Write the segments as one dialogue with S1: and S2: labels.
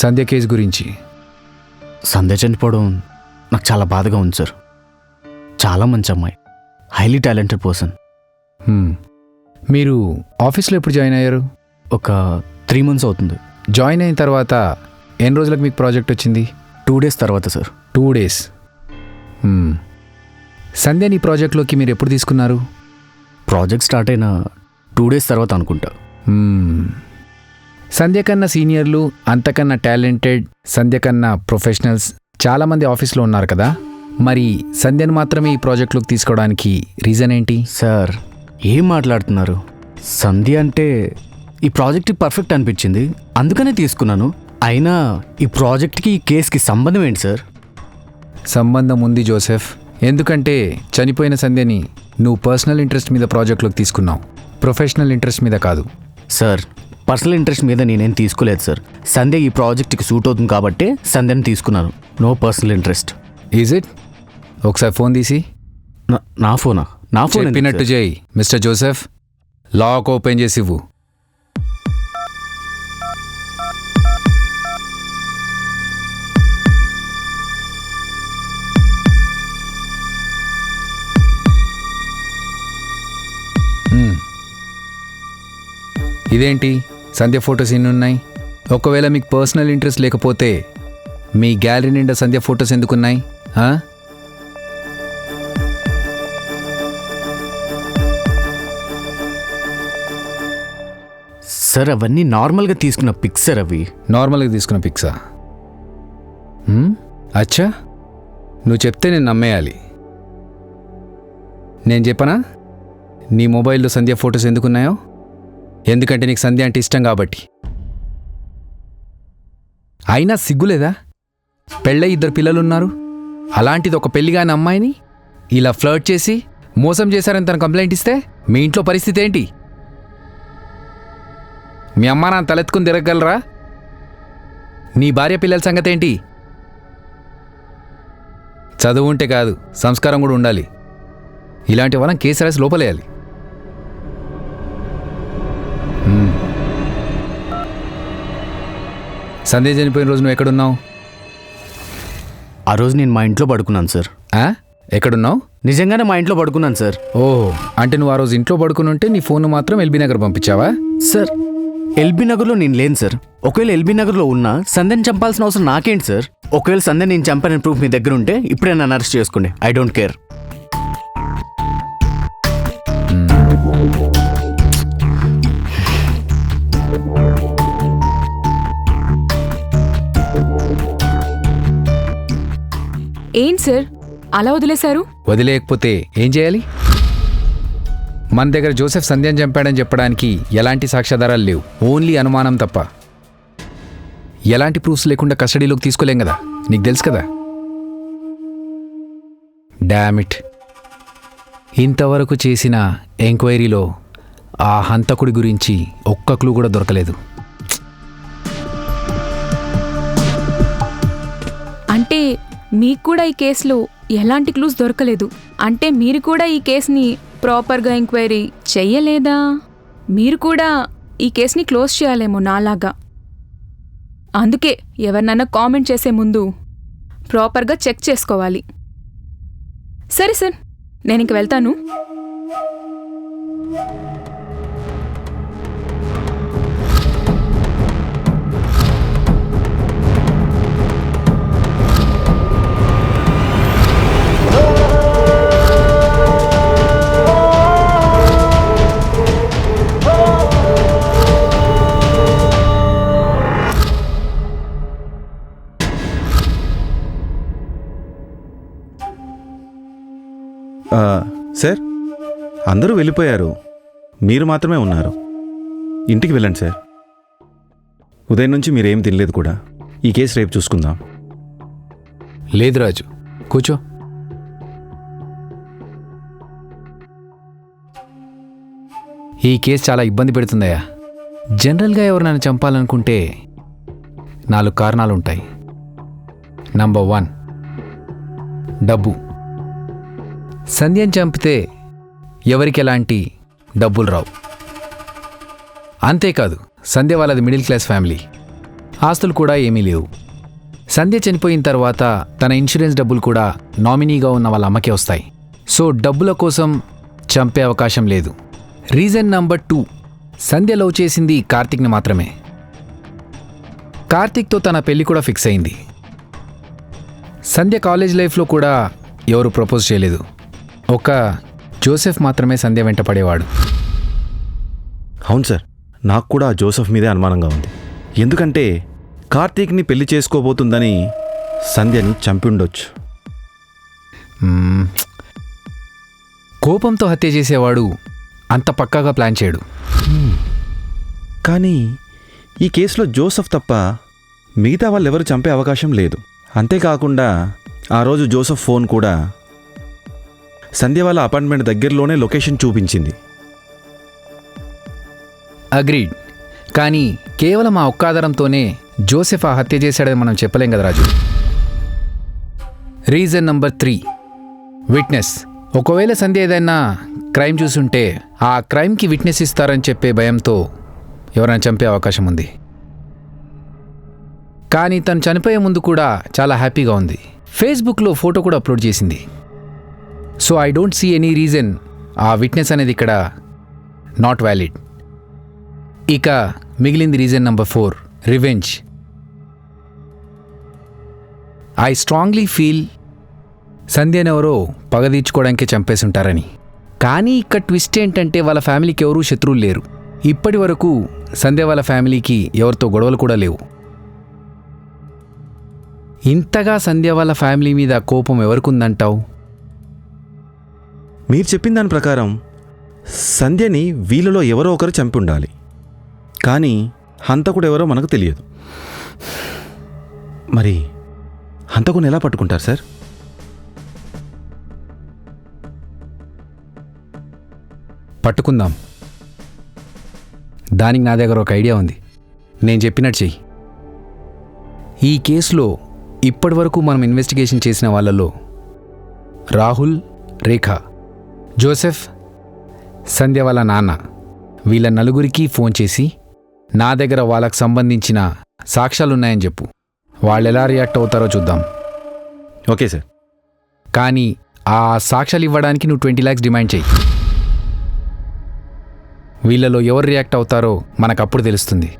S1: సంధ్య case గురించి.
S2: సంధ్య చనిపోవడం నాకు చాలా బాధగా ఉంది సార్. చాలా మంచి అమ్మాయి, హైలీ టాలెంటెడ్ పర్సన్.
S1: మీరు ఆఫీస్లో ఎప్పుడు జాయిన్ అయ్యారు?
S2: ఒక 3 months అవుతుంది.
S1: జాయిన్ అయిన తర్వాత ఎన్ని రోజులకు మీకు ప్రాజెక్ట్ వచ్చింది?
S2: 2 days తర్వాత సార్.
S1: 2 days. సంధ్యని ప్రాజెక్ట్లోకి మీరు ఎప్పుడు తీసుకున్నారు?
S2: ప్రాజెక్ట్ స్టార్ట్ అయిన 2 days తర్వాత అనుకుంటా.
S1: సంధ్య కన్నా సీనియర్లు, అంతకన్నా టాలెంటెడ్, సంధ్య కన్నా ప్రొఫెషనల్స్ చాలామంది ఆఫీస్లో ఉన్నారు కదా, మరి సంధ్యను మాత్రమే ఈ ప్రాజెక్ట్లోకి తీసుకోవడానికి రీజన్ ఏంటి?
S2: సార్ ఏం మాట్లాడుతున్నారు? సంధ్య అంటే ఈ ప్రాజెక్ట్కి పర్ఫెక్ట్ అనిపించింది, అందుకనే తీసుకున్నాను. అయినా ఈ ప్రాజెక్ట్కి ఈ కేసుకి సంబంధం ఏంటి సార్?
S1: సంబంధం ఉంది జోసెఫ్. ఎందుకంటే చనిపోయిన సంధ్యని నువ్వు పర్సనల్ ఇంట్రెస్ట్ మీద ప్రాజెక్ట్లోకి తీసుకున్నావు, ప్రొఫెషనల్ ఇంట్రెస్ట్ మీద కాదు.
S2: సార్ పర్సనల్ ఇంట్రెస్ట్ మీద నేనేం తీసుకోలేదు సార్. సంధ్య ఈ ప్రాజెక్ట్కి సూట్ అవుతుంది కాబట్టి సంధ్యని తీసుకున్నాను. No personal interest.
S1: Is it? ఒకసారి ఫోన్ తీసి.
S2: నా ఫోనా? నా ఫోన్
S1: చెప్పినట్టు చేయి మిస్టర్ జోసెఫ్. లాక్ ఓపెన్ చేసి ఇవ్వు. ఇదేంటి సంధ్య ఫొటోస్ ఎన్ని ఉన్నాయి? ఒకవేళ మీకు పర్సనల్ ఇంట్రెస్ట్ లేకపోతే మీ గ్యాలరీ నిండా సంధ్య ఫొటోస్ ఎందుకున్నాయి?
S2: సార్ అవన్నీ నార్మల్గా తీసుకున్న పిక్స్ సార్. అవి
S1: నార్మల్గా తీసుకున్న పిక్సా? అచ్చా, నువ్వు చెప్తే నేను నమ్మేయాలి. నేను చెప్పనా నీ మొబైల్లో సంధ్య ఫొటోస్ ఎందుకున్నాయో? ఎందుకంటే నీకు సంధ్య అంటే ఇష్టం కాబట్టి. అయినా సిగ్గులేదా? పెళ్ళై 2 పిల్లలున్నారు, అలాంటిది ఒక పెళ్లిగాని అమ్మాయిని ఇలా ఫ్లర్ట్ చేసి మోసం చేశారని తను కంప్లైంట్ ఇస్తే మీ ఇంట్లో పరిస్థితి ఏంటి? మీ అమ్మా నాన్న తలెత్తుకుని తిరగలరా? నీ భార్య పిల్లల సంగతి ఏంటి? చదువు ఉంటే కాదు, సంస్కారం కూడా ఉండాలి. ఇలాంటి వాళ్ళని కేసు రాసి లోపలేయాలి. సంధ్య చనిపోయిన రోజు నువ్వు ఎక్కడున్నావు?
S2: ఆ రోజు నేను మా ఇంట్లో పడుకున్నాను సార్.
S1: ఎక్కడున్నావు?
S2: నిజంగానే మా ఇంట్లో పడుకున్నాను సార్.
S1: ఓహో, అంటే నువ్వు ఆ రోజు ఇంట్లో పడుకుని ఉంటే నీ ఫోన్ మాత్రం ఎల్బీ నగర్ పంపించావా?
S2: సార్ ఎల్బీ నగర్లో నేను లేను సార్. ఒకవేళ ఎల్బీ నగర్లో ఉన్నా సంధ్యని చంపాల్సిన అవసరం నాకేంటి సార్? ఒకవేళ సంధ్య నేను చంపానని ప్రూఫ్ మీ దగ్గర ఉంటే ఇప్పుడే నన్ను అరెస్ట్ చేసుకోండి. I don't care.
S3: ఏంటి సార్ అలా వదిలేశారు?
S1: వదిలేయకపోతే ఏం చేయాలి? మన దగ్గర జోసెఫ్ సంధ్యను చంపాడని చెప్పడానికి ఎలాంటి సాక్ష్యాధారాలు లేవు, ఓన్లీ అనుమానం తప్ప. ఎలాంటి ప్రూఫ్స్ లేకుండా కస్టడీలోకి తీసుకోలేం కదా, నీకు తెలుసు కదా. డామిట్, ఇంతవరకు చేసిన ఎంక్వైరీలో ఆ హంతకుడి గురించి ఒక్క క్లూ కూడా దొరకలేదు.
S3: అంటే మీకు కూడా ఈ కేసులో ఎలాంటి క్లూస్ దొరకలేదు? అంటే మీరు కూడా ఈ కేసుని ప్రాపర్గా ఎంక్వైరీ చెయ్యలేదా? మీరు కూడా ఈ కేసుని క్లోజ్ చేయాలేమో నాలాగా. అందుకే ఎవరినన్నా కామెంట్ చేసే ముందు ప్రాపర్గా చెక్ చేసుకోవాలి. సరే సార్, నేను ఇంక వెళ్తాను.
S4: సార్, అందరూ వెళ్ళిపోయారు, మీరు మాత్రమే ఉన్నారు. ఇంటికి వెళ్ళండి సార్. ఉదయం నుంచి మీరేం తినలేదు కూడా. ఈ కేసు రేపు చూసుకుందాం.
S1: లేదు రాజు, కూర్చో. ఈ కేసు చాలా ఇబ్బంది పెడుతుందయ్యా. జనరల్గా ఎవరు నన్ను చంపాలనుకుంటే 4 కారణాలుంటాయి. నంబర్ 1, డబ్బు. సంధ్యను చంపితే ఎవరికి ఎలాంటి డబ్బులు రావు. అంతేకాదు, సంధ్య వాళ్ళది మిడిల్ క్లాస్ ఫ్యామిలీ. ఆస్తులు కూడా ఏమీ లేవు. సంధ్య చనిపోయిన తర్వాత తన ఇన్సూరెన్స్ డబ్బులు కూడా నామినీగా ఉన్న వాళ్ళ అమ్మకే వస్తాయి. సో డబ్బుల కోసం చంపే అవకాశం లేదు. రీజన్ నంబర్ 2, సంధ్య లవ్ చేసింది కార్తీక్ని మాత్రమే. కార్తీక్తో తన పెళ్లి కూడా ఫిక్స్ అయింది. సంధ్య కాలేజ్ లైఫ్లో కూడా ఎవరు ప్రపోజ్ చేయలేదు. ఒక జోసెఫ్ మాత్రమే సంధ్య వెంట పడేవాడు.
S4: అవును సార్, నాకు కూడా ఆ జోసెఫ్ మీదే అనుమానంగా ఉంది. ఎందుకంటే కార్తీక్ని పెళ్లి చేసుకోబోతుందని సంధ్యని చంపి ఉండొచ్చు.
S1: కోపంతో హత్య చేసేవాడు అంత పక్కాగా ప్లాన్ చేయడు.
S4: కానీ ఈ కేసులో జోసెఫ్ తప్ప మిగతా వాళ్ళెవరు చంపే అవకాశం లేదు. అంతేకాకుండా ఆ రోజు జోసెఫ్ ఫోన్ కూడా సంధ్య వాళ్ళ అపార్ట్మెంట్ దగ్గరలోనే లొకేషన్ చూపించింది.
S1: అగ్రీడ్. కానీ కేవలం ఆ ఒక్క ఆధారంతోనే జోసెఫ్ ఆ హత్య చేశాడని మనం చెప్పలేం కదా రాజు. Reason number 3, witness. ఒకవేళ సంధ్య ఏదైనా క్రైమ్ చూసుంటే ఆ క్రైమ్కి విట్నెస్ ఇస్తారని చెప్పే భయంతో ఎవరైనా చంపే అవకాశం ఉంది. కానీ తను చనిపోయే ముందు కూడా చాలా హ్యాపీగా ఉంది. ఫేస్బుక్లో ఫోటో కూడా అప్లోడ్ చేసింది. So I don't see any reason ఆ విట్నెస్ అనేది ఇక్కడ నాట్ వ్యాలిడ్. ఇక మిగిలింది reason number 4, revenge. I strongly feel సంధ్యనెవరో పగ తీర్చుకోవడానికే చంపేసి ఉంటారని. కానీ ఇక్కడ ట్విస్ట్ ఏంటంటే వాళ్ళ ఫ్యామిలీకి ఎవరూ శత్రువులు లేరు. ఇప్పటి వరకు సంధ్య వాళ్ళ ఫ్యామిలీకి ఎవరితో గొడవలు కూడా లేవు. ఇంతగా సంధ్య వాళ్ళ ఫ్యామిలీ మీద కోపం ఎవరికుందంటావు?
S4: మీరు చెప్పిన దాని ప్రకారం సంధ్యని వీళ్ళలో ఎవరో ఒకరు చంపి ఉండాలి. కానీ హంతకుడు ఎవరో మనకు తెలియదు. మరి హంతకుని ఎలా పట్టుకుంటారు సార్?
S1: పట్టుకుందాం. దానికి నా దగ్గర ఒక ఐడియా ఉంది. నేను చెప్పినట్టు చెయ్యి. ఈ కేసులో ఇప్పటివరకు మనం ఇన్వెస్టిగేషన్ చేసిన వాళ్ళలో రాహుల్, రేఖ, జోసెఫ్, సంధ్య వాళ్ళ నాన్న, వీళ్ళ నలుగురికి ఫోన్ చేసి నా దగ్గర వాళ్ళకు సంబంధించిన సాక్ష్యాలున్నాయని చెప్పు. వాళ్ళు ఎలా రియాక్ట్ అవుతారో చూద్దాం.
S4: Okay sir.
S1: కానీ ఆ సాక్ష్యాలు ఇవ్వడానికి నువ్వు 20 lakhs డిమాండ్ చెయ్యి. వీళ్ళలో ఎవరు రియాక్ట్ అవుతారో మనకు అప్పుడు తెలుస్తుంది.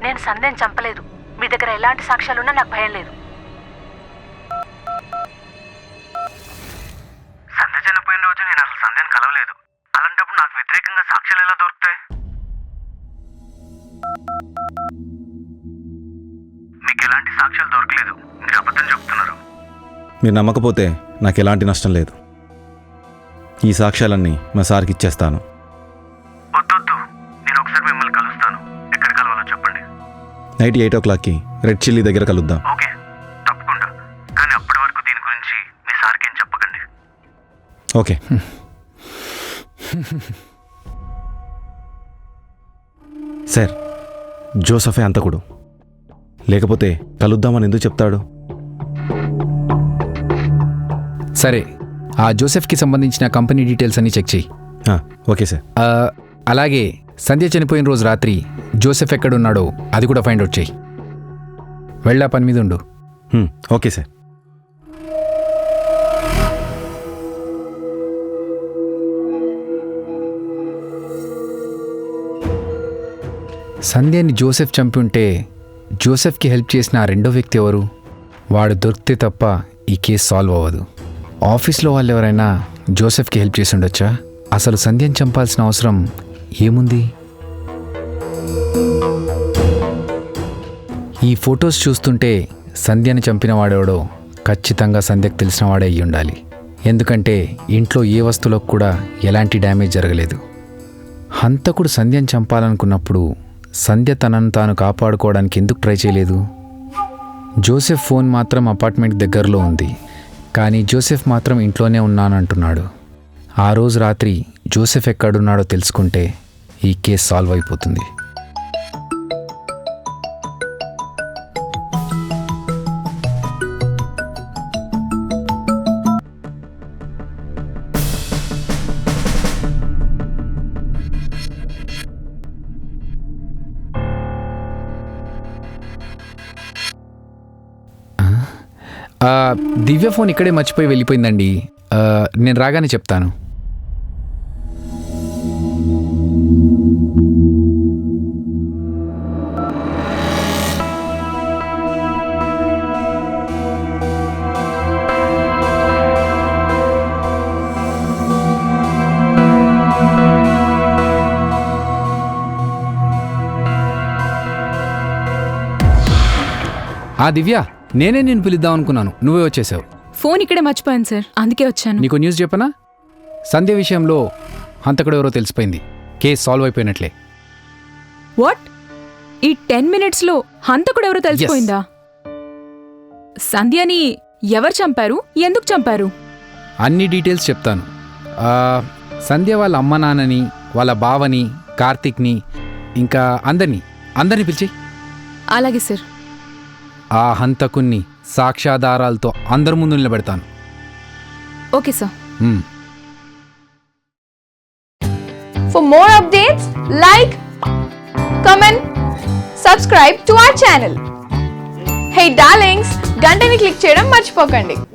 S5: నేను సంధ్యని చంపలేదు. మీ దగ్గర ఎలాంటి సాక్ష్యాలున్నా నాకు భయం లేదు.
S6: సంధ్య చనిపోయిన రోజు నేను అసలు సంధ్యను కలవలేదు. అలాంటప్పుడు నాకు వ్యతిరేకంగా సాక్ష్యాలు ఎలా దొరుకుతాయి? మీకు ఎలాంటి సాక్ష్యాలు దొరకలేదు. మీరు అబద్ధం చెప్తున్నారు.
S4: మీరు నమ్మకపోతే నాకు ఎలాంటి నష్టం లేదు. ఈ సాక్ష్యాలన్నీ మా సార్కి ఇచ్చేస్తాను.
S6: వద్దొద్దు, నేను ఒకసారి మిమ్మల్ని కలుస్తాను. ఎక్కడ కలవాలో చెప్పండి.
S4: నైట్ 8 o'clockకి రెడ్ చిల్లీ దగ్గర కలుద్దాం.
S6: ఓకే, తప్పకుండా. కానీ అప్పటి వరకు దీని గురించి మీ సార్కి ఏం చెప్పకండి.
S4: ఓకే. సార్, జోసఫే హంతకుడు. లేకపోతే కలుద్దామని ఎందుకు చెప్తాడు?
S1: సరే, ఆ జోసెఫ్కి సంబంధించిన కంపెనీ డీటెయిల్స్ అన్నీ చెక్ చెయ్యి.
S4: Okay sir.
S1: అలాగే సంధ్య చనిపోయిన రోజు రాత్రి జోసెఫ్ ఎక్కడున్నాడో అది కూడా ఫైండ్ అవుట్ చెయ్యి. వెళ్ళా పని మీద ఉండు.
S4: Okay sir.
S1: సంధ్యని జోసెఫ్ చంపి ఉంటే జోసెఫ్కి హెల్ప్ చేసిన ఆ రెండో వ్యక్తి ఎవరు? వాడు దొరికితే తప్ప ఈ కేసు సాల్వ్ అవ్వదు. ఆఫీస్లో వాళ్ళు ఎవరైనా జోసెఫ్కి హెల్ప్ చేసి ఉండొచ్చా? అసలు సంధ్యని చంపాల్సిన అవసరం ఏముంది? ఈ ఫొటోస్ చూస్తుంటే సంధ్యని చంపిన వాడెవడో ఖచ్చితంగా సంధ్యకు తెలిసిన వాడే అయ్యి ఉండాలి. ఎందుకంటే ఇంట్లో ఏ వస్తువులకు కూడా ఎలాంటి డ్యామేజ్ జరగలేదు. హంతకుడు సంధ్యని చంపాలనుకున్నప్పుడు సంధ్య తనను తాను కాపాడుకోవడానికి ఎందుకు ట్రై చేయలేదు? జోసెఫ్ ఫోన్ మాత్రం అపార్ట్మెంట్ దగ్గరలో ఉంది, కానీ జోసెఫ్ మాత్రం ఇంట్లోనే ఉన్నానంటున్నాడు. ఆ రోజు రాత్రి జోసెఫ్ ఎక్కడున్నాడో తెలుసుకుంటే ఈ కేసు సాల్వ్ అయిపోతుంది. దివ్య ఫోన్ ఇక్కడే మర్చిపోయి వెళ్ళిపోయిందండి. నేను రాగానే చెప్తాను. దివ్య, నేనే నేను పిలుద్దాం అనుకున్నాను, నువ్వే వచ్చేసావు.
S3: ఫోన్ ఇక్కడే మర్చిపోయాను సార్, అందుకే వచ్చాను.
S1: నీకు న్యూస్ చెప్పనా? సంధ్య విషయంలో హంతకుడు ఎవరో తెలిసిపోయింది. కేసు సాల్వ్ అయిపోయినట్లే.
S3: వాట్? ఈ 10 మినిట్స్లో హంతకుడు ఎవరో తెలిసిపోయిందా? సంధ్యని ఎవరు చంపారు, ఎందుకు చంపారు?
S1: అన్ని డీటెయిల్స్ చెప్తాను. సంధ్య వాళ్ళ అమ్మ నాన్నని, వాళ్ళ బావని, కార్తీక్ని, ఇంకా అందరినీ పిలిచి.
S3: అలాగే సార్.
S1: ఆ హంతకుణ్ణి సాక్ష్యాధారాలతో అందరి ముందు నిలబెడతాను.
S3: Okay sir.
S7: For more updates, like, comment, subscribe to our channel. Hey darlings, గంటని click చేయడం మర్చిపోకండి.